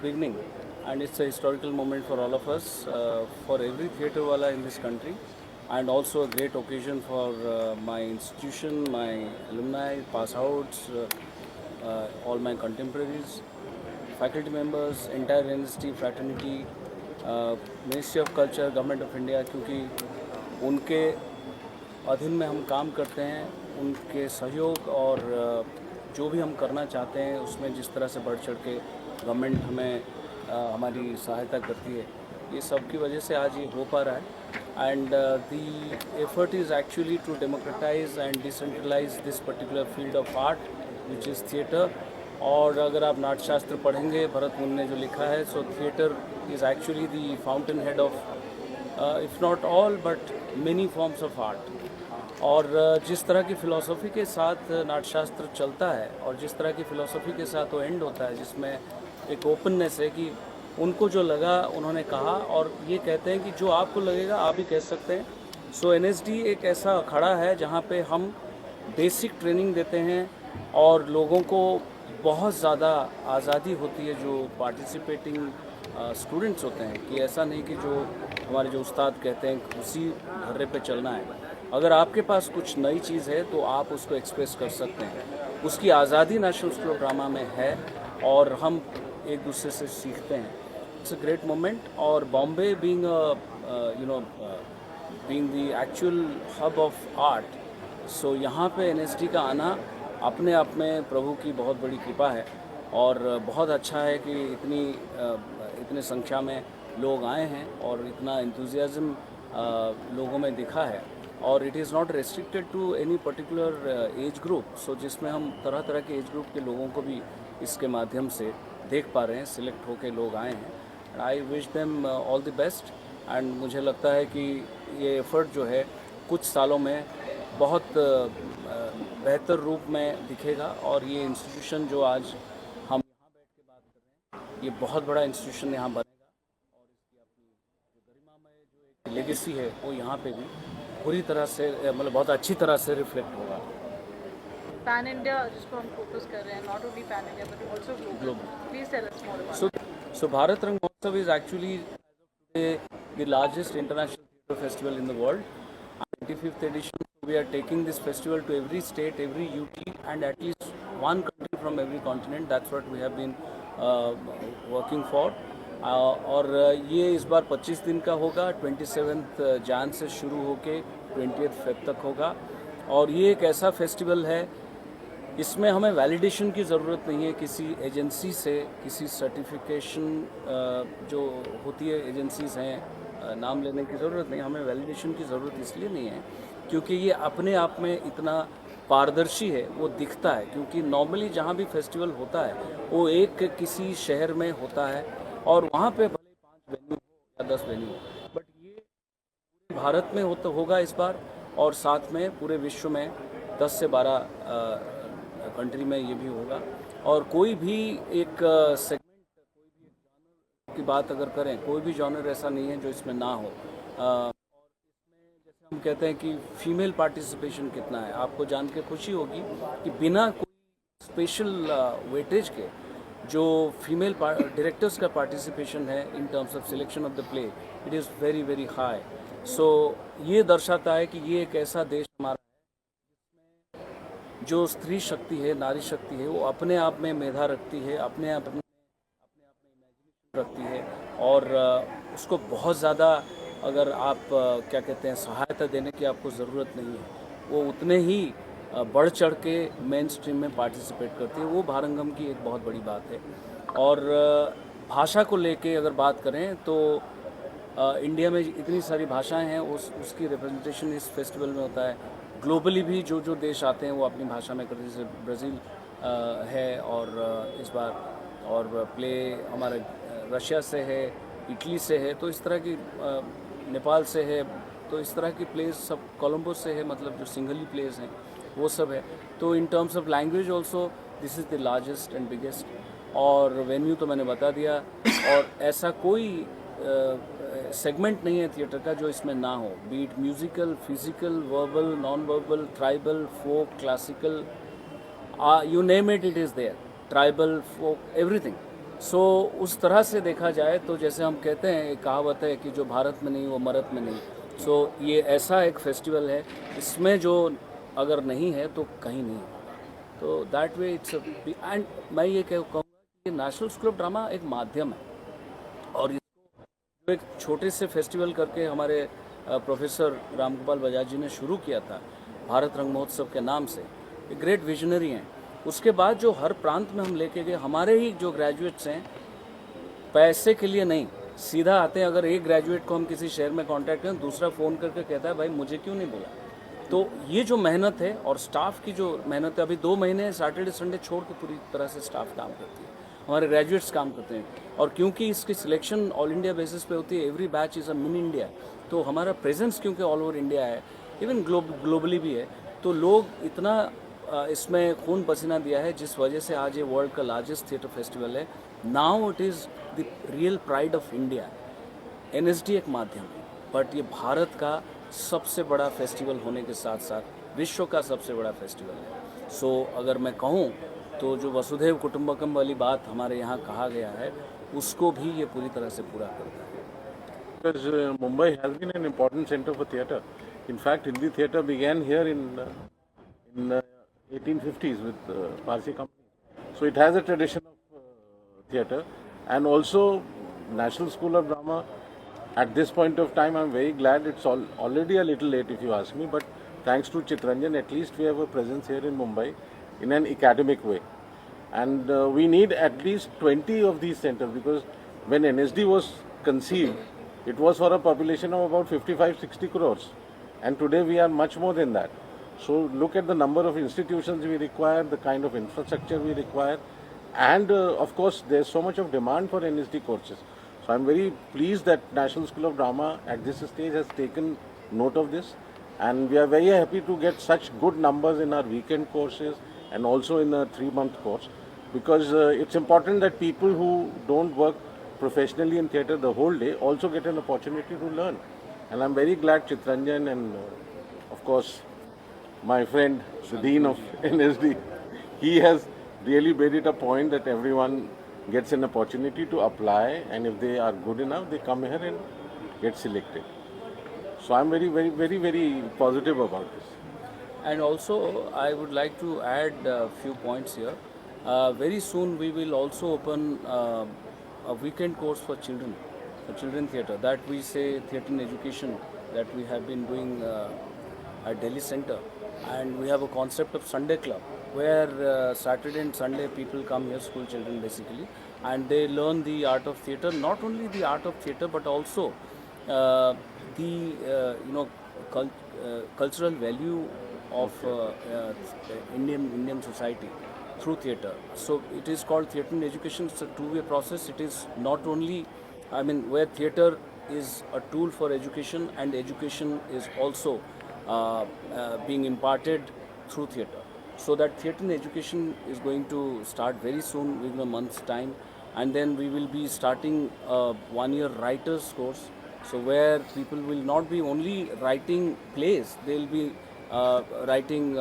beginning, and it's a historical moment for all of us, for every theatre wala in this country, and also a great occasion for my institution, my alumni, pass outs, all my contemporaries, faculty members, entire NST fraternity, ministry of culture, government of India, क्योंकि उनके अधीन में हम काम करते हैं, उनके सहयोग और जो भी हम करना चाहते हैं उसमें जिस तरह से बढ़ चढ़ के गवर्नमेंट हमें हमारी सहायता करती है, ये सब की वजह से आज ये हो पा रहा है. And the effort is actually to democratise and decentralise this particular field of art which is theatre. और अगर आप नाट्यशास्त्र पढ़ेंगे, भरत मुनि ने जो लिखा है, सो theatre is actually the fountain head of if not all but many forms of art. और जिस तरह की फ़िलॉसफी के साथ नाट्यशास्त्र चलता है और जिस तरह की फ़िलॉसफी के साथ वो एंड होता है, जिसमें एक ओपननेस है कि उनको जो लगा उन्होंने कहा, और ये कहते हैं कि जो आपको लगेगा आप भी कह सकते हैं. सो एनएसडी एक ऐसा अखाड़ा है जहाँ पे हम बेसिक ट्रेनिंग देते हैं और लोगों को बहुत ज़्यादा आज़ादी होती है जो पार्टिसिपेटिंग स्टूडेंट्स होते हैं, कि ऐसा नहीं कि जो हमारे जो उस्ताद कहते हैं उसी घर्रे पे चलना है. अगर आपके पास कुछ नई चीज़ है तो आप उसको एक्सप्रेस कर सकते हैं. उसकी आज़ादी नेशनल स्कूल ऑफ ड्रामा में है और हम एक दूसरे से सीखते हैं. It's a great moment. और Bombay being being the actual hub of art, so यहाँ पे एनएसडी का आना अपने आप में प्रभु की बहुत बड़ी कृपा है. और बहुत अच्छा है कि इतने संख्या में लोग आए हैं और इतना इंथुजियाज़म लोगों में दिखा है. और it is not restricted to any particular age group, so जिसमें हम तरह तरह के एज ग्रुप के लोगों को भी इसके माध्यम से देख पा रहे हैं. सिलेक्ट होके लोग आए हैं. I wish them all the best. And मुझे लगता है कि ये एफर्ट जो है कुछ सालों में बहुत बेहतर रूप में दिखेगा. और ये इंस्टीट्यूशन जो आज हम यहाँ बैठ के बात कर रहे हैं, ये बहुत बड़ा इंस्टीट्यूशन यहाँ बनेगा और इसकी अपनी जो गरिमामय जो एक लेगेसी है वो यहाँ पे भी पूरी तरह से मतलब बहुत अच्छी तरह से रिफ्लेक्ट होगा. पैन इंडिया जिसको हम फोकस कर रहे हैं, not only pan India but also global. Please tell us more about. So Bharat Rang Mahotsav is actually the largest international theatre festival in the world. 25th edition. We are taking this festival to every state, every UT, and at least one country from every continent. That's what we have been working for. और ये इस बार 25 दिन का होगा. 27th Jain से शुरू होके 20th Feb तक होगा. और ये एक ऐसा फेस्टिवल है, इसमें हमें वैलिडेशन की ज़रूरत नहीं है किसी एजेंसी से, किसी सर्टिफिकेशन जो होती है एजेंसीज़ हैं, नाम लेने की ज़रूरत नहीं. हमें वैलिडेशन की ज़रूरत इसलिए नहीं है क्योंकि ये अपने आप में इतना पारदर्शी है, वो दिखता है. क्योंकि नॉर्मली जहाँ भी फेस्टिवल होता है वो एक किसी शहर में होता है और वहाँ पे भले 5 वेन्यू हो या 10 वेन्यू हो, बट ये पूरे भारत में होगा इस बार. और साथ में पूरे विश्व में 10 से 12 कंट्री में ये भी होगा. और कोई भी एक सेगमेंट, कोई भी एक जॉनर की बात अगर करें, कोई भी जॉनर ऐसा नहीं है जो इसमें ना हो. और इसमें जैसे हम कहते हैं कि फीमेल पार्टिसिपेशन कितना है, आपको जान के खुशी होगी कि बिना कोई स्पेशल वेटेज के जो फीमेल डायरेक्टर्स का पार्टिसिपेशन है in terms of selection of the play, it is very very high. So ये दर्शाता है कि ये एक ऐसा देश हमारा जो स्त्री शक्ति है, नारी शक्ति है, वो अपने आप में मेधा रखती है, अपने आप में इमेजिनेशन रखती है. और उसको बहुत ज़्यादा अगर आप क्या कहते हैं सहायता देने की आपको ज़रूरत नहीं है. वो उतने ही बढ़ चढ़ के मेन स्ट्रीम में पार्टिसिपेट करती है. वो भारंगम की एक बहुत बड़ी बात है. और भाषा को लेके अगर बात करें तो इंडिया में इतनी सारी भाषाएं हैं, उसकी रिप्रेजेंटेशन इस फेस्टिवल में होता है. ग्लोबली भी जो जो देश आते हैं वो अपनी भाषा में करते हैं. जैसे ब्राज़ील है और इस बार, और प्ले हमारे रशिया से है, इटली से है, तो इस तरह की नेपाल से है, तो इस तरह की प्लेस सब, कोलंबो से है, मतलब जो सिंगली प्लेस हैं वो सब है. तो इन terms of language also this is the largest and biggest. और वेन्यू तो मैंने बता दिया. और ऐसा कोई सेगमेंट नहीं है थिएटर का जो इसमें ना हो, be it musical, physical, verbal, non verbal, tribal, folk, classical, you name it, it is there. Tribal, folk, everything. So उस तरह से देखा जाए तो जैसे हम कहते हैं, एक कहावत है कि जो भारत में नहीं वो मरत में नहीं। सो ये ऐसा एक फेस्टिवल है, इसमें जो अगर नहीं है तो कहीं नहीं होगा। तो दैट वे इट्स एंड मैं ये कहूँगा कि नेशनल स्कूल ऑफ ड्रामा एक माध्यम है, और इसको एक छोटे से फेस्टिवल करके हमारे प्रोफेसर रामगोपाल बजाज जी ने शुरू किया था भारत रंग महोत्सव के नाम से। एक ग्रेट विजनरी हैं। उसके बाद जो हर प्रांत में हम लेके गए, हमारे ही जो ग्रेजुएट्स हैं पैसे के लिए नहीं, सीधा आते हैं। अगर एक ग्रेजुएट को हम किसी शहर में कांटेक्ट करें, दूसरा फ़ोन करके कहता है भाई मुझे क्यों नहीं बोला। तो ये जो मेहनत है और स्टाफ की जो मेहनत है, अभी 2 महीने सैटरडे संडे छोड़ के पूरी तरह से स्टाफ काम करती है, हमारे ग्रेजुएट्स काम करते हैं। और क्योंकि इसकी सिलेक्शन ऑल इंडिया बेसिस पे होती है, every batch is a mini India, तो हमारा प्रेजेंस क्योंकि ऑल ओवर इंडिया है, इवन ग्लोबली भी है, तो लोग इतना इसमें खून पसीना दिया है, जिस वजह से आज ये वर्ल्ड का लार्जेस्ट थिएटर फेस्टिवल है। Now it is the real pride of India. NSD एक माध्यम है, बट ये भारत का सबसे बड़ा फेस्टिवल होने के साथ साथ विश्व का सबसे बड़ा फेस्टिवल है। सो अगर मैं कहूँ तो जो वसुधैव कुटुंबकम वाली बात हमारे यहाँ कहा गया है, उसको भी ये पूरी तरह से पूरा करता है। Because Mumbai has been an important center for theatre. In fact, Hindi theatre began here in 1850s with Parsi company. So it has a tradition of theatre, and also National School of Drama. At this point of time, I'm very glad it's already a little late if you ask me, but thanks to Chitranjan, at least we have a presence here in Mumbai in an academic way. And we need at least 20 of these centers, because when NSD was conceived, it was for a population of about 55-60 crores. And today we are much more than that. So look at the number of institutions we require, the kind of infrastructure we require, and of course there's so much of demand for NSD courses. So I'm very pleased that National School of Drama at this stage has taken note of this, and we are very happy to get such good numbers in our weekend courses and also in a 3-month course, because it's important that people who don't work professionally in theatre the whole day also get an opportunity to learn. And I'm very glad Chitranjan and of course my friend, the Dean of NSD, he has really made it a point that everyone gets an opportunity to apply, and if they are good enough, they come here and get selected. So I'm very positive about this. And also, I would like to add a few points here. Very soon, we will also open a weekend course for children theatre. That we say theatre in education, that we have been doing at Delhi Center. And we have a concept of Sunday club, where Saturday and Sunday people come here, school children basically, and they learn the art of theatre. Not only the art of theatre, but also cultural value of Indian society through theatre. So it is called theatre in education. It's a two-way process. It is not only, where theatre is a tool for education, and education is also being imparted through theatre. So that theatre in education is going to start very soon, within a month's time, and then we will be starting a 1-year writers course. So where people will not be only writing plays, they will be writing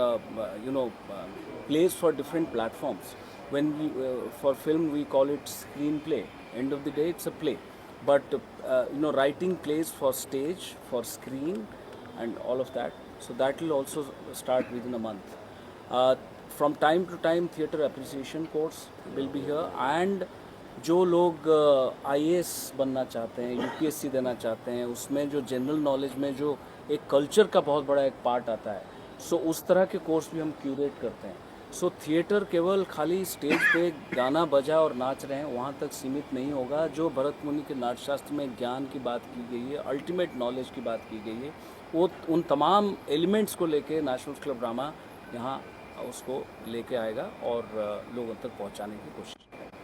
plays for different platforms. When we for film we call it screenplay. End of the day, it's a play, but writing plays for stage, for screen, and all of that. So that will also start within a month. From time to time, theatre appreciation course will be here, and जो लोग IAS बनना चाहते हैं, UPSC देना चाहते हैं, उसमें जो जनरल नॉलेज में जो एक कल्चर का बहुत बड़ा एक पार्ट आता है, सो उस तरह के कोर्स भी हम क्यूरेट करते हैं। सो थिएटर केवल खाली स्टेज पे गाना बजा और नाच रहे हैं वहाँ तक सीमित नहीं होगा। जो भरत मुनि के नाट्यशास्त्र में ज्ञान की बात की गई है, अल्टीमेट नॉलेज की बात की गई है, वो उन तमाम एलिमेंट्स को लेके नेशनल स्कूल ऑफ ड्रामा यहाँ उसको लेके आएगा और लोगों तक पहुँचाने की कोशिश करेगा।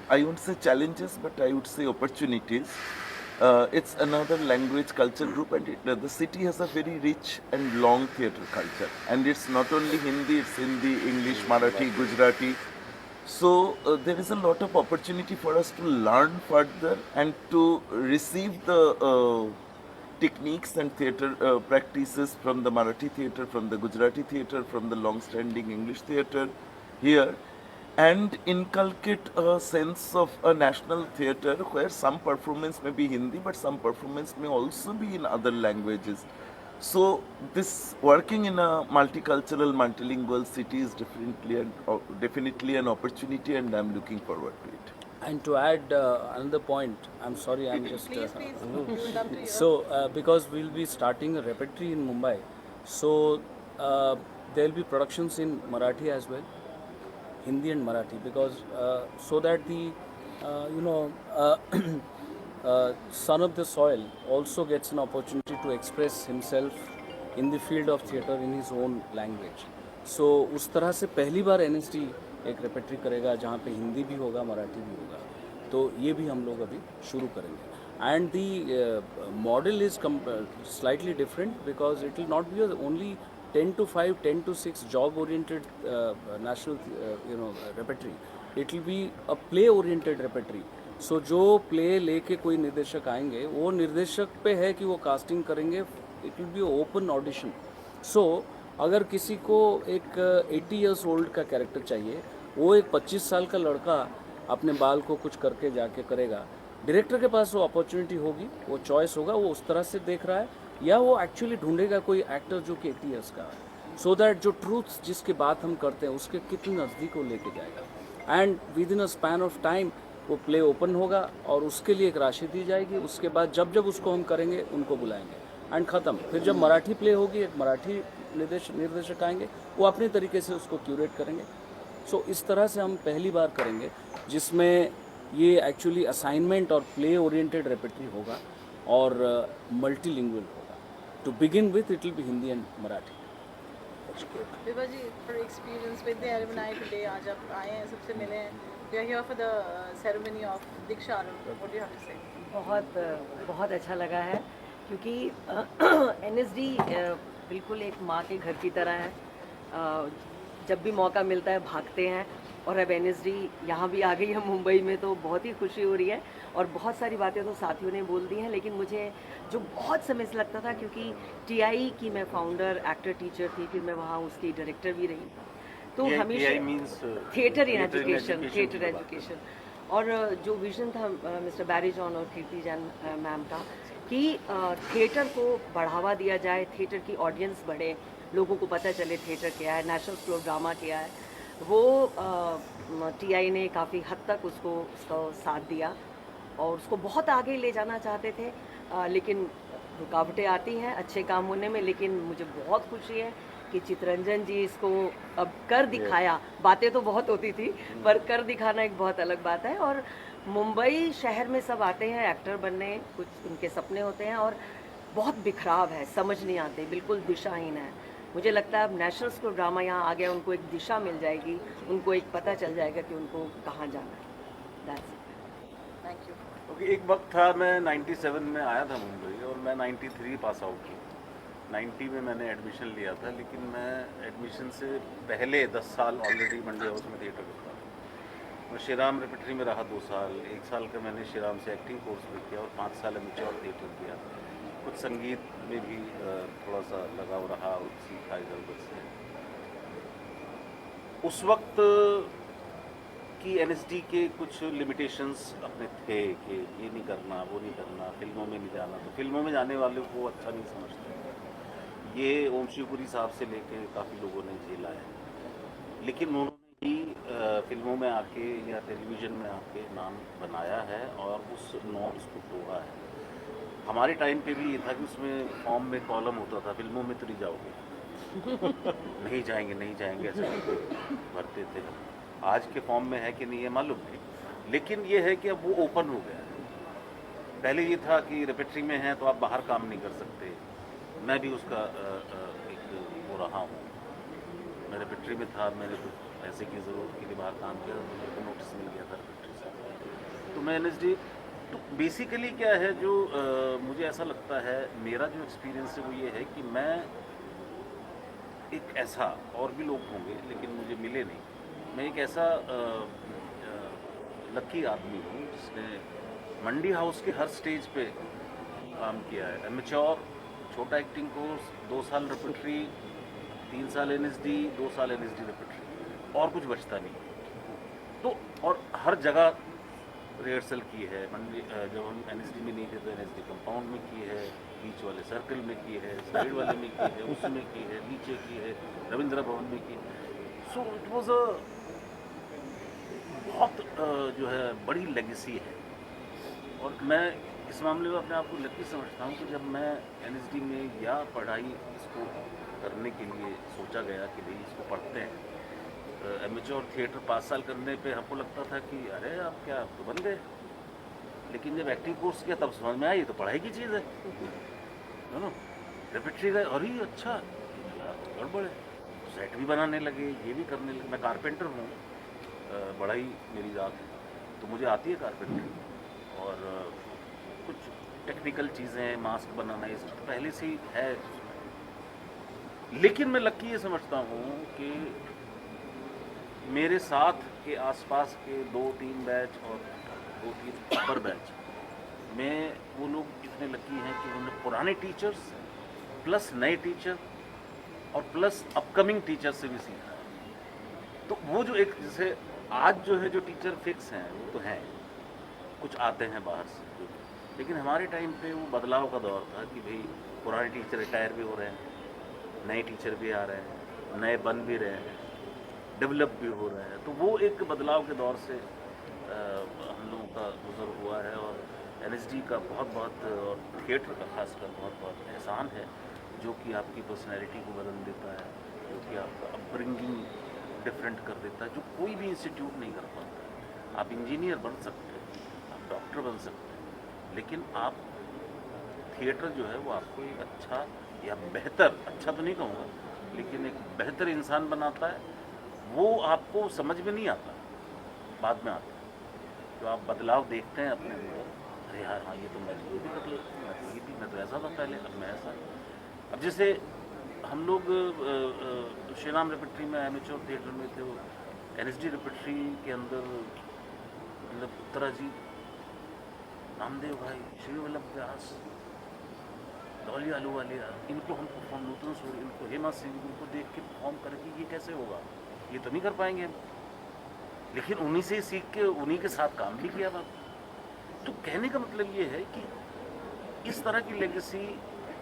I won't say challenges, but I would say opportunities. It's another language culture group, and the city has a very rich and long theatre culture. And it's not only Hindi, it's Hindi, English, Marathi, Gujarati. So there is a lot of opportunity for us to learn further and to receive the techniques and theatre practices from the Marathi theatre, from the Gujarati theatre, from the long-standing English theatre here. and inculcate a sense of a national theatre where some performance may be Hindi, but some performance may also be in other languages. So this working in a multicultural, multilingual city is definitely an opportunity, and I'm looking forward to it. And to add another point, I'm sorry, I'm just. Please, we would love to hear. So, because we'll be starting a repertory in Mumbai, so there'll be productions in Marathi as well, Hindi and Marathi, because so that the son of the soil also gets an opportunity to express himself in the field of theatre in his own language. So उस तरह से पहली बार NSD एक repertory करेगा जहाँ पे हिंदी भी होगा, मराठी भी होगा, तो ये भी हम लोग अभी शुरू करेंगे. And the model is slightly different because it will not be only 10 to 5, 10 to 6 job oriented national repertory. It will be a play oriented repertory. सो जो प्ले लेके कोई निर्देशक आएंगे वो निर्देशक पे है कि वो कास्टिंग करेंगे. It will be open audition. So अगर किसी को एक 80 इयर्स ओल्ड का कैरेक्टर चाहिए, वो एक 25 साल का लड़का अपने बाल को कुछ करके जाके करेगा, डायरेक्टर के पास वो अपॉर्चुनिटी होगी, वो चॉइस होगा, वो उस तरह से देख रहा है, या वो एक्चुअली ढूंढेगा कोई एक्टर जो कि 80 इयर्स का है, सो दैट जो ट्रूथ जिसकी बात हम करते हैं उसके कितने नज़दीक वो लेके जाएगा. And with in a span of time वो प्ले ओपन होगा और उसके लिए एक राशि दी जाएगी. उसके बाद जब जब उसको हम करेंगे उनको बुलाएंगे एंड ख़त्म. फिर जब मराठी प्ले होगी, एक मराठी निर्देशक आएंगे, वो अपने तरीके से उसको क्यूरेट करेंगे. सो इस तरह से हम पहली बार करेंगे जिसमें ये एक्चुअली असाइनमेंट और प्ले ओरिएंटेड रेपेट्री होगा और मल्टीलिंगुअल होगा. To begin with it will be Hindi and Marathi. Vibha ji, for experience with the alumni today, आज आप आए हैं, सबसे मिले हैं. We are here for the ceremony of dikshant. What do you have to say? बहुत अच्छा लगा है क्योंकि NSD बिल्कुल एक माँ के घर की तरह है. जब भी मौका मिलता है भागते हैं, और अब NSD यहाँ भी आ गई है मुंबई में, तो बहुत ही खुशी हो रही है. और बहुत सारी बातें तो साथियों ने बोल दी हैं, लेकिन मुझे जो बहुत समय से लगता था, क्योंकि TI की मैं फाउंडर एक्टर टीचर थी, फिर मैं वहाँ उसकी डायरेक्टर भी रही, तो हमेशा theatre in education, theatre education. और जो विजन था मिस्टर बैरी जॉन और कीर्ति जैन मैम का कि थिएटर को बढ़ावा दिया जाए, थिएटर की ऑडियंस बढ़े, लोगों को पता चले थिएटर क्या है, नेशनल स्कूल ऑफ ड्रामा क्या है, वो TI ने काफ़ी हद तक उसका साथ दिया और उसको बहुत आगे ले जाना चाहते थे. लेकिन रुकावटें आती हैं अच्छे काम होने में. लेकिन मुझे बहुत खुशी है कि चितरंजन जी इसको अब कर दिखाया. बातें तो बहुत होती थी, पर कर दिखाना एक बहुत अलग बात है. और मुंबई शहर में सब आते हैं एक्टर बनने, कुछ उनके सपने होते हैं, और बहुत बिखराव है, समझ नहीं आते, बिल्कुल दिशाहीन है. मुझे लगता है अब नेशनल स्कूल ऑफ ड्रामा यहाँ आ गया, उनको एक दिशा मिल जाएगी, उनको एक पता चल जाएगा कि उनको कहाँ जाना है. That's it. Thank you. एक वक्त था, मैं 97 में आया था मुंबई और मैं 93 पास आउट की. 90 में मैंने एडमिशन लिया था, लेकिन मैं एडमिशन से पहले 10 साल ऑलरेडी मंडी हाउस में थिएटर करता था. मैं श्रीराम रेपेट्री में रहा 2 साल. 1 साल का मैंने श्रीराम से एक्टिंग कोर्स भी किया और 5 साल एमेच्योर थिएटर किया. कुछ संगीत में भी थोड़ा सा लगाव रहा और सीखा इधर उधर से. उस वक्त कि NSD के कुछ लिमिटेशंस अपने थे कि ये नहीं करना, वो नहीं करना, फिल्मों में नहीं जाना. तो फिल्मों में जाने वाले को अच्छा नहीं समझते. ये ओम शिवपुरी साहब से लेके काफ़ी लोगों ने झेला है, लेकिन उन्होंने ही फिल्मों में आके या टेलीविज़न में आके नाम बनाया है और उस नॉर्म्स को तोड़ा है. हमारे टाइम पे भी ये था कि उसमें फॉर्म में कॉलम होता था, फिल्मों में तो नहीं जाओगे, नहीं जाएंगे ऐसे भरते थे. आज के फॉर्म में है कि नहीं ये मालूम नहीं, लेकिन ये है कि अब वो ओपन हो गया है. पहले ये था कि रेपेट्री में है तो आप बाहर काम नहीं कर सकते. मैं भी उसका एक वो रहा हूँ. मैं रेपेट्री में था, मैंने कुछ पैसे की ज़रूरत के लिए बाहर काम किया तो मेरे को नोटिस मिल गया था रेपेट्री से. तो मैं NSD, तो बेसिकली क्या है जो मुझे ऐसा लगता है, मेरा जो एक्सपीरियंस है वो ये है कि मैं एक ऐसा, और भी लोग होंगे लेकिन मुझे मिले नहीं, मैं एक ऐसा लकी आदमी हूँ जिसने मंडी हाउस के हर स्टेज पे काम किया है. एमेच्योर, छोटा एक्टिंग कोर्स, 2 साल रेपेट्री, 3 साल NSD, 2 साल NSD रेपेट्री, और कुछ बचता नहीं. तो और हर जगह रिहर्सल की है। जब हम एनएसडी में नहीं थे तो एनएसडी कंपाउंड में की है, बीच वाले सर्कल में की है, साइड वाले में की है, उसमें की है, नीचे की है, रविंद्र भवन में की है। सो इट वॉज अ बहुत जो है बड़ी लेगेसी है। और मैं इस मामले में अपने आप को लकी समझता हूँ कि जब मैं एनएसडी में या पढ़ाई इसको करने के लिए सोचा गया कि भाई इसको पढ़ते हैं, एमेच्योर थिएटर 5 साल करने पे हमको लगता था कि अरे आप क्या तो बन गए, लेकिन जब एक्टिंग कोर्स किया तब समझ में आई तो पढ़ाई की चीज़ है नो। रेपेट्री का और ही अच्छा गड़बड़ है, सेट भी बनाने लगे, ये भी करने लगे। मैं कारपेंटर हूँ, बड़ा ही मेरी जात है, तो मुझे आती है कारपेंटर और कुछ टेक्निकल चीज़ें, मास्क बनाना ये सब पहले से ही है। लेकिन मैं लकी ये समझता हूँ कि मेरे साथ के आसपास के 2-3 बैच और 2-3 अपर बैच में वो लोग इतने लकी हैं कि उन्होंने पुराने टीचर्स प्लस नए टीचर और प्लस अपकमिंग टीचर से भी सीखा है। तो वो जो एक जैसे आज जो है जो टीचर फिक्स हैं वो तो हैं, कुछ आते हैं बाहर से, लेकिन हमारे टाइम पे वो बदलाव का दौर था कि भाई पुराने टीचर रिटायर भी हो रहे हैं, नए टीचर भी आ रहे हैं, नए बन भी रहे हैं, डेवलप भी हो रहा है। तो वो एक बदलाव के दौर से हम लोगों का गुजर हुआ है। और एनएसडी का बहुत और थिएटर का खासकर बहुत एहसान है, जो कि आपकी पर्सनैलिटी को बदल देता है, जो कि आपका अपब्रिंगिंग डिफरेंट कर देता है, जो कोई भी इंस्टीट्यूट नहीं कर पाता। आप इंजीनियर बन सकते हैं, आप डॉक्टर बन सकते हैं, लेकिन आप थिएटर जो है वो आपको एक अच्छा या बेहतर, अच्छा तो नहीं कहूँगा, लेकिन एक बेहतर इंसान बनाता है। वो आपको समझ में नहीं आता, बाद में आता है। तो आप बदलाव देखते हैं अपने अंदर, अरे यार हाँ ये तो मैं ये भी कर लेता, मैं तो ऐसा था पहले, अब मैं ऐसा। अब जैसे हम लोग श्रीराम रेपेट्री में एमेच्योर थिएटर में थे, वो एनएसडी रेपेट्री के अंदर मतलब उत्तरा जी, नामदेव भाई, श्री वल्लभ व्यास, दौली आलूवालिया, इनको हम परफॉर्म, नूतन सूर्य, इनको हेमा सिंह, इनको देख के परफॉर्म करके ये कैसे होगा, ये तो नहीं कर पाएंगे हम। लेकिन उन्हीं से सीख के उन्हीं के साथ काम भी किया था। तो कहने का मतलब ये है कि इस तरह की लेगेसी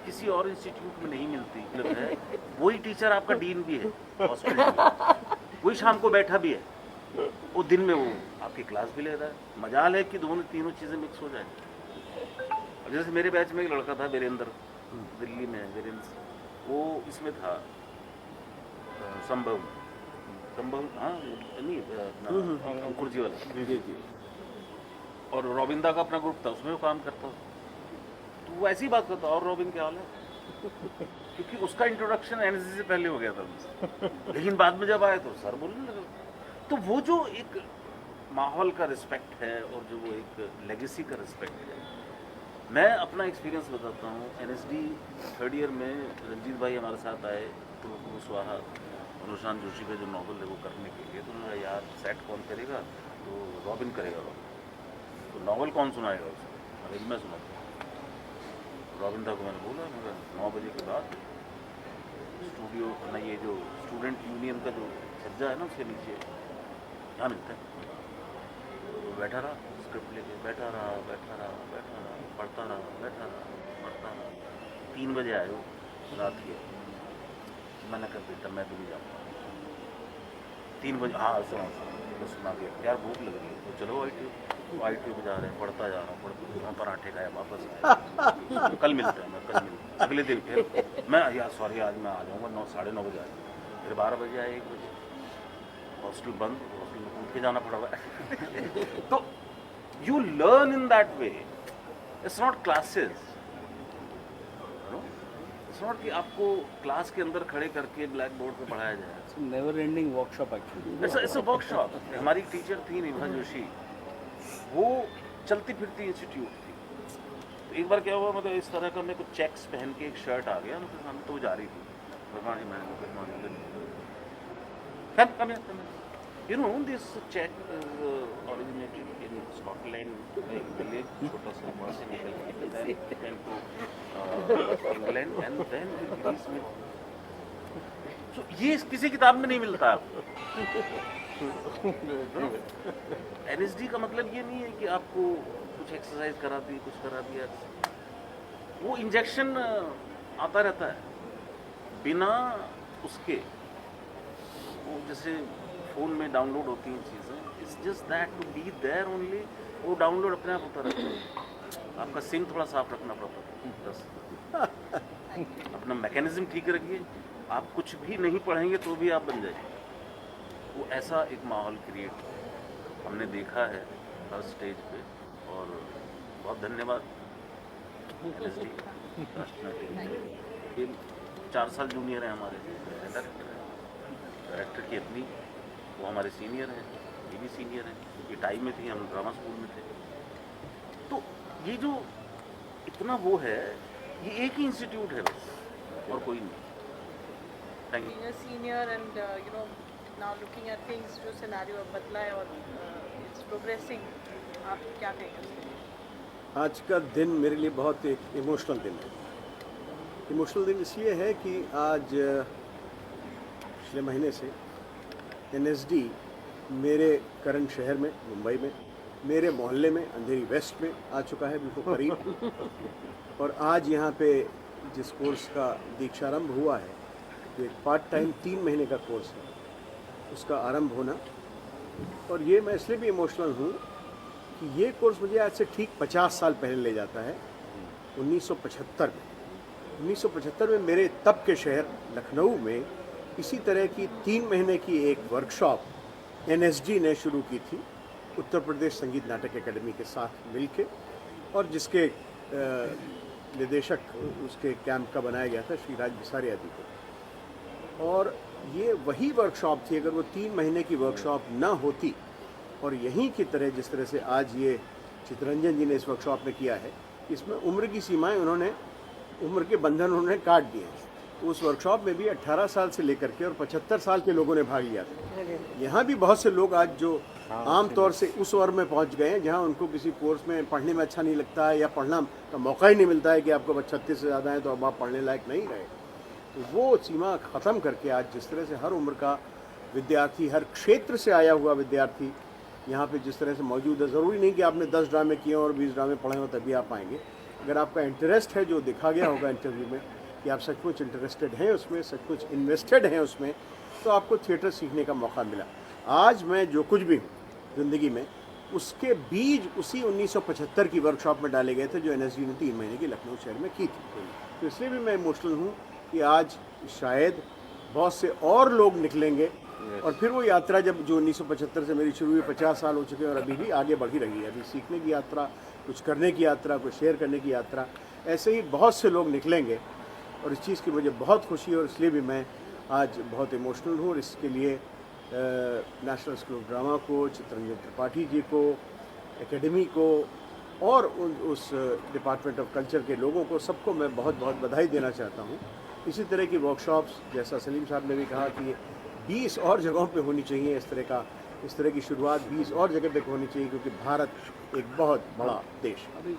किसी और इंस्टीट्यूट में नहीं मिलती। मतलब है वही टीचर आपका डीन भी है हॉस्पिटल में, वही शाम को बैठा भी है, वो दिन में वो आपकी क्लास भी ले रहा है। मजाल है कि दोनों तीनों चीज़ें मिक्स हो जाए। अब जैसे मेरे बैच में एक लड़का था वीरेंद्र, दिल्ली में वीरेंद्र, वो इसमें था संभव हाँ नहीं अंकुर जी वाला, और रॉबिंदा का अपना ग्रुप था, उसमें वो काम करता था। तो वो ऐसी बात करता, और रॉबिन क्या हाल है, क्योंकि उसका इंट्रोडक्शन एनएसजी से पहले हो गया था उनसे। लेकिन बाद में जब आए तो सर बोलने लगा। तो वो जो एक माहौल का रिस्पेक्ट है और जो वो एक लेगेसी का रिस्पेक्ट है, मैं अपना एक्सपीरियंस बताता हूँ। एनएसडी 3rd ईयर में रंजीत भाई हमारे साथ आए, तो कुशवाहा अनुशान जोशी का जो नॉवल है वो करने के लिए, तो उन्होंने यार सेट कौन करेगा, तो रॉबिन करेगा। तो नॉवल कौन सुनाएगा उसे, अरे मैं सुनाता हूँ। रॉबिन था को मैंने बोला, मगर 9 बजे के बाद स्टूडियो ना, ये जो स्टूडेंट यूनियन का जो सज्जा है ना उसके नीचे यहाँ मिलता है। तो बैठा रहा, स्क्रिप्ट लेके बैठा रहा, पढ़ता रहा, पढ़ता रहा। 3 बजे आए वो रात के, मैंने कहा बेटा मैं तो नहीं जाऊँगा। 3 बजे हाँ सुना दिया, यार भूख लग रही है, तो चलो ITU पे जा रहे हैं, पढ़ता जा रहा हूँ, वहाँ पराठे खाया, वापस आया। कल मिलते हैं, मैं कल मिलता, अगले दिन फिर मैं यार सॉरी आज मैं आ जाऊँगा 9 साढ़े 9 बजे आया। फिर 12 बजे आए, 1 बजे हॉस्टल बंद, हॉस्टल में कूद के जाना पड़ा हुआ। तो you learn in that way, it's not classes, it's not कि आपको क्लास के अंदर खड़े करके ब्लैक बोर्ड पे पढ़ाया जाए। Never ending workshop actually. It's a workshop. हमारी टीचर थी निभा जोशी, वो चलती फिरती इंस्टीट्यूट थी। तो एक बार क्या हुआ, मतलब इस तरह का मेरे को चेक्स पहन के एक शर्ट आ गया, मतलब हम तो जा रही थी, you know this check originated in Scotland, like village, छोटा सा वहाँ से निकल के then to England and then Greece में। So ये किसी किताब में नहीं मिलता आपको। एनएसडी का मतलब ये नहीं है कि आपको कुछ एक्सरसाइज करा दी, कुछ करा दिया। वो इंजेक्शन आता रहता है बिना उसके, वो जैसे फ़ोन में डाउनलोड होती हैं चीज़ें, it's just that to be there only. वो डाउनलोड अपने आप होता रहता है। आपका सिम थोड़ा साफ रखना पड़ता है बस। अपना मैकेनिज्म ठीक रखिए, आप कुछ भी नहीं पढ़ेंगे तो भी आप बन जाएंगे। वो ऐसा एक माहौल क्रिएट हमने देखा है हर स्टेज पे। और बहुत धन्यवाद एनएसडी, ये 4 साल जूनियर हैं हमारे डायरेक्टर की अपनी, वो हमारे सीनियर हैं, ये भी सीनियर हैं। ये टाइम में थे, हम ड्रामा स्कूल में थे। तो ये जो इतना वो है, ये एक ही इंस्टीट्यूट है बस, और कोई नहीं। Thank you. Being a senior and now looking at things, जो सिनेरियो अब बदला है और it's progressing, आप क्या कहेंगे? आज का दिन मेरे लिए बहुत एक इमोशनल दिन है। इमोशनल दिन इसलिए है कि आज पिछले महीने से एनएसडी मेरे करंट शहर में, मुंबई में, मेरे मोहल्ले में, अंधेरी वेस्ट में आ चुका है, बिल्कुल करीब। और आज यहाँ पे जिस कोर्स का दीक्षारंभ हुआ है, जो एक पार्ट टाइम 3 महीने का कोर्स है, उसका आरंभ होना। और ये मैं इसलिए भी इमोशनल हूँ कि ये कोर्स मुझे आज से ठीक 50 साल पहले ले जाता है, 1975 में। 1975 में मेरे तब के शहर लखनऊ में इसी तरह की 3 महीने की एक वर्कशॉप एनएसडी ने शुरू की थी, उत्तर प्रदेश संगीत नाटक अकेडमी के साथ मिलके, और जिसके निदेशक उसके कैंप का बनाया गया था श्री राज बिसारिया जी को। और ये वही वर्कशॉप थी, अगर वो 3 महीने की वर्कशॉप ना होती और यहीं की तरह जिस तरह से आज ये चितरंजन जी ने इस वर्कशॉप में किया है, इसमें उम्र की सीमाएं उन्होंने, उम्र के बंधन उन्होंने काट दिए। तो उस वर्कशॉप में भी 18 साल से लेकर के और 75 साल के लोगों ने भाग लिया था। यहाँ भी बहुत से लोग आज जो आम तौर से उस उम्र में पहुँच गए हैं जहाँ उनको किसी कोर्स में पढ़ने में अच्छा नहीं लगता है या पढ़ना का मौका ही नहीं मिलता है कि आपको 36 से ज़्यादा है तो अब आप पढ़ने लायक नहीं रहे। तो वो सीमा ख़त्म करके आज जिस तरह से हर उम्र का विद्यार्थी, हर क्षेत्र से आया हुआ विद्यार्थी यहाँ पे जिस तरह से मौजूद है, ज़रूरी नहीं कि आपने 10 ड्रामे किए और 20 ड्रामे पढ़े हो तभी आप आएंगे। अगर आपका इंटरेस्ट है, जो देखा गया होगा इंटरव्यू में कि आप सचमुच इंटरेस्टेड हैं उसमें, सचमुच इन्वेस्टेड हैं उसमें, तो आपको थिएटर सीखने का मौका मिला। आज मैं जो कुछ भी हूँ ज़िंदगी में, उसके बीज उसी 1975 की वर्कशॉप में डाले गए थे जो एनएसडी ने 3 महीने की लखनऊ शहर में की थी। तो इसलिए भी मैं इमोशनल हूँ कि आज शायद बहुत से और लोग निकलेंगे और फिर वो यात्रा जब जो 1975 से मेरी शुरू हुई, 50 साल हो चुके हैं और अभी भी आगे बढ़ ही रही है। अभी सीखने की यात्रा, कुछ करने की यात्रा, कुछ शेयर करने की यात्रा, ऐसे ही बहुत से लोग निकलेंगे और इस चीज़ की मुझे बहुत खुशी है। और इसलिए भी मैं आज बहुत इमोशनल हूँ। और इसके लिए नेशनल स्कूल ऑफ ड्रामा को, चितरंजन त्रिपाठी जी को, एकेडमी को और उस डिपार्टमेंट ऑफ कल्चर के लोगों को, सबको मैं बहुत बहुत बधाई देना चाहता हूँ। इसी तरह की वर्कशॉप्स, जैसा सलीम साहब ने भी कहा कि 20 और जगहों पे होनी चाहिए, इस तरह की शुरुआत 20 और जगह पे होनी चाहिए, क्योंकि भारत एक बहुत बड़ा देश है।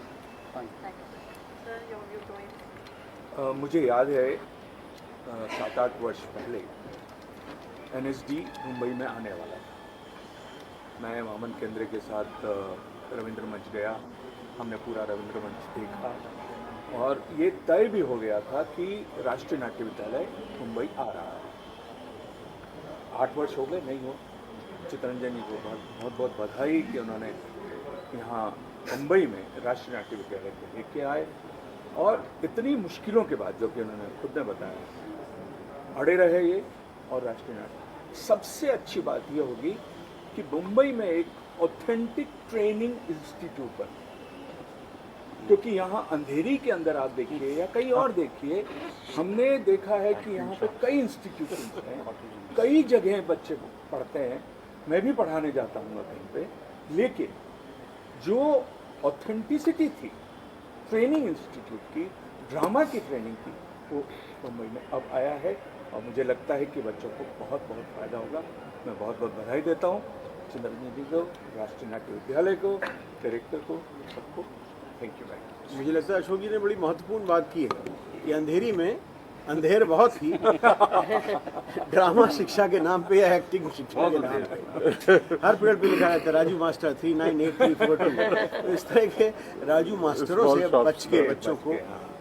Sir, your view going? मुझे याद है 7-8 वर्ष पहले एनएसडी मुंबई में आने वाला था। मैं वामन केंद्र के साथ रविंद्र मंच गया, हमने पूरा रविंद्र मंच देखा और ये तय भी हो गया था कि राष्ट्रीय नाट्य विद्यालय मुंबई आ रहा है। 8 वर्ष हो गए, नहीं हो। चितरंजन जी को बहुत बहुत बधाई कि उन्होंने यहाँ मुंबई में राष्ट्रीय नाट्य विद्यालय को लेके आए और इतनी मुश्किलों के बाद, जो कि उन्होंने खुद ने बताया, अड़े रहे ये। और राष्ट्रीय नाट्य, सबसे अच्छी बात यह होगी कि मुंबई में एक ऑथेंटिक ट्रेनिंग इंस्टीट्यूट बने, क्योंकि यहाँ अंधेरी के अंदर आप देखिए या कहीं और देखिए, हमने देखा है कि यहाँ पे कई इंस्टीट्यूट हैं, कई जगह बच्चे पढ़ते हैं, मैं भी पढ़ाने जाता हूँ कहीं पे, लेकिन जो ऑथेंटिसिटी थी ट्रेनिंग इंस्टीट्यूट की, ड्रामा की ट्रेनिंग की, वो मुंबई में अब आया है और मुझे लगता है कि बच्चों को बहुत बहुत फ़ायदा होगा। मैं बहुत बहुत बधाई देता हूँ चितरंजन जी को, राष्ट्रीय नाट्य विद्यालय को, डायरेक्टर को, सबको। Thank you very much. मुझे लगता है अशोक जी ने बड़ी महत्वपूर्ण बात की है कि अंधेरी में अंधेर बहुत थी। ड्रामा शिक्षा के नाम पे या एक्टिंग शिक्षा के नाम पे हर पीरियड पे लिखा रहता है राजू मास्टर 398342। तो इस तरह के राजू मास्टरों से बच के बच्चों को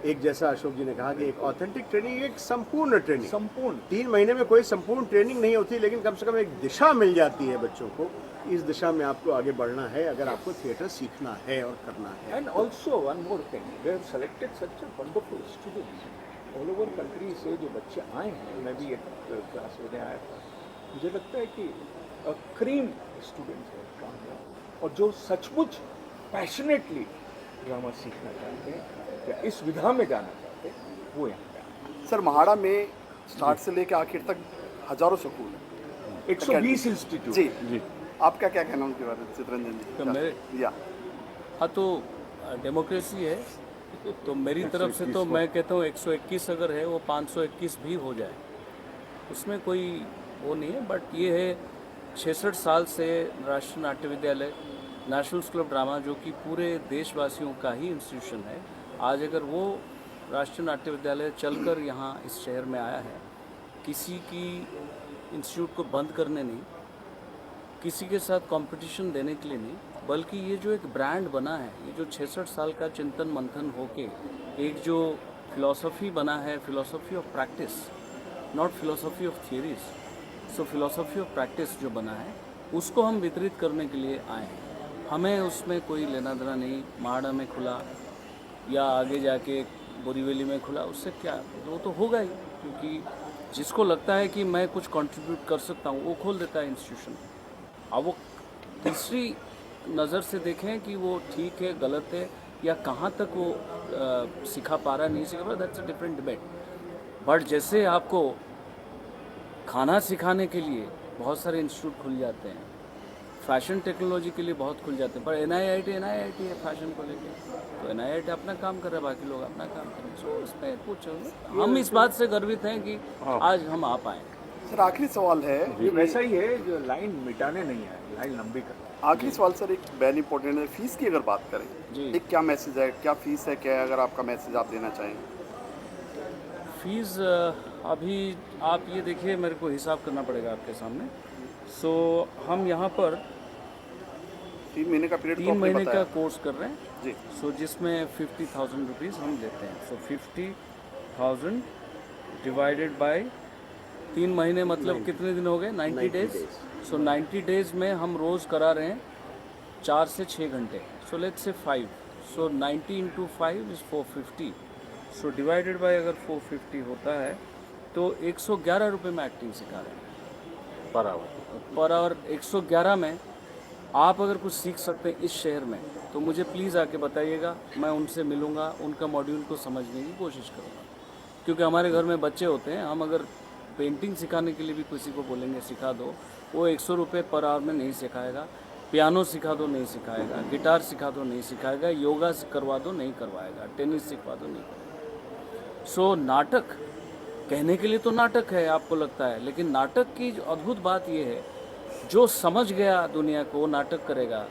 एक, जैसा अशोक जी ने कहा कि एक ऑथेंटिक ट्रेनिंग, एक संपूर्ण ट्रेनिंग। संपूर्ण 3 महीने में कोई संपूर्ण ट्रेनिंग नहीं होती, लेकिन कम से कम एक दिशा मिल जाती है बच्चों को। इस दिशा में आपको आगे बढ़ना है अगर आपको थिएटर सीखना है और करना है। And also one more thing, they have selected such a wonderful students all over country से जो बच्चे आए हैं। मैं भी एक क्लास लेने आया था, मुझे लगता है कि क्रीम स्टूडेंट्स हैं काम में, और जो सचमुच पैशनेटली ड्रामा सीखना चाहते हैं या इस विधा में जाना चाहते हैं, वो यहाँ पे आए हैं। सर महाड़ा में स्टार्ट से लेकर आखिर तक हजारों स्कूल हैं, 120 इंस्टीट्यूट। जी आपका क्या कहना उनके बारे में चित्रंजन जी? तो मेरे या हाँ, तो डेमोक्रेसी है, तो मेरी तरफ से तो मैं कहता हूँ 121 अगर है वो 521 भी हो जाए, उसमें कोई वो नहीं है। बट ये है 66 साल से राष्ट्रीय नाट्य विद्यालय, नेशनल स्कूल ऑफ ड्रामा, जो कि पूरे देशवासियों का ही इंस्टीट्यूशन है, आज अगर वो राष्ट्रीय नाट्य विद्यालय चलकर यहाँ इस शहर में आया है, किसी की इंस्टीट्यूट को बंद करने नहीं, किसी के साथ कंपटीशन देने के लिए नहीं, बल्कि ये जो एक ब्रांड बना है, ये जो 66 साल का चिंतन मंथन होके एक जो फिलॉसफी बना है, philosophy of practice, not philosophy of theories, so philosophy of practice जो बना है, उसको हम वितरित करने के लिए आए हैं। हमें उसमें कोई लेना देना नहीं। महाड़ा में खुला या आगे जाके बोरीवली में खुला, उससे क्या, वो तो होगा ही, क्योंकि जिसको लगता है कि मैं कुछ कंट्रीब्यूट कर सकता हूँ वो खोल देता है इंस्टीट्यूशन। अब वो तीसरी नज़र से देखें कि वो ठीक है, गलत है, या कहाँ तक वो सिखा पा रहा है, नहीं सिखा पा रहा, that's a different debate. But जैसे आपको खाना सिखाने के लिए बहुत सारे इंस्टीट्यूट खुल जाते हैं, फैशन टेक्नोलॉजी के लिए बहुत खुल जाते हैं, पर NIIT है फैशन को लेके, तो NIIT अपना काम कर रहा है, बाकी लोग अपना काम कर रहे हैं। सो इसमें कुछ हम इस बात से गर्वित हैं कि आज हम आ पाए। सर आखिरी सवाल है, ये वैसा ही है जो लाइन मिटाने नहीं है, लाइन लंबी करना। आखिरी सवाल सर एक वेरी इंपॉर्टेंट है, फीस की अगर बात करें, जी। एक क्या मैसेज है, क्या फीस है, क्या है, अगर आपका मैसेज आप देना चाहें? फीस अभी आप ये देखिए, मेरे को हिसाब करना पड़ेगा आपके सामने। सो हम यहाँ पर 3 महीने का पीरियड 3 महीने का कोर्स कर रहे हैं जी। सो जिसमें 50,000 रुपीज़ हम लेते हैं। सो 50,000 डिवाइडेड बाय 3 महीने, मतलब कितने दिन हो गए? 90 डेज। सो 90 डेज में हम रोज़ करा रहे हैं 4 से 6 घंटे। So let's say 5, so 90 into 5 is 450। So divided by अगर 450 होता है तो 111 रुपये में एक्टिंग सिखा रहे हैं पर आवर। 111 में आप अगर कुछ सीख सकते हैं इस शहर में, तो मुझे प्लीज़ आके बताइएगा, मैं उनसे मिलूँगा, उनका मॉड्यूल को समझने की कोशिश करूँगा। क्योंकि हमारे घर में बच्चे होते हैं, हम अगर पेंटिंग सिखाने के लिए भी किसी को बोलेंगे सिखा दो, वो 100 रुपये पर आवर में नहीं सिखाएगा। पियानो सिखा दो नहीं सिखाएगा, गिटार सिखा दो नहीं सिखाएगा, योगा करवा दो नहीं करवाएगा, टेनिस सिखवा दो नहीं करवाएगा। सो नाटक कहने के लिए तो नाटक है, आपको लगता है, लेकिन नाटक की जो अद्भुत बात ये है, जो समझ गया दुनिया को नाटक करेगा,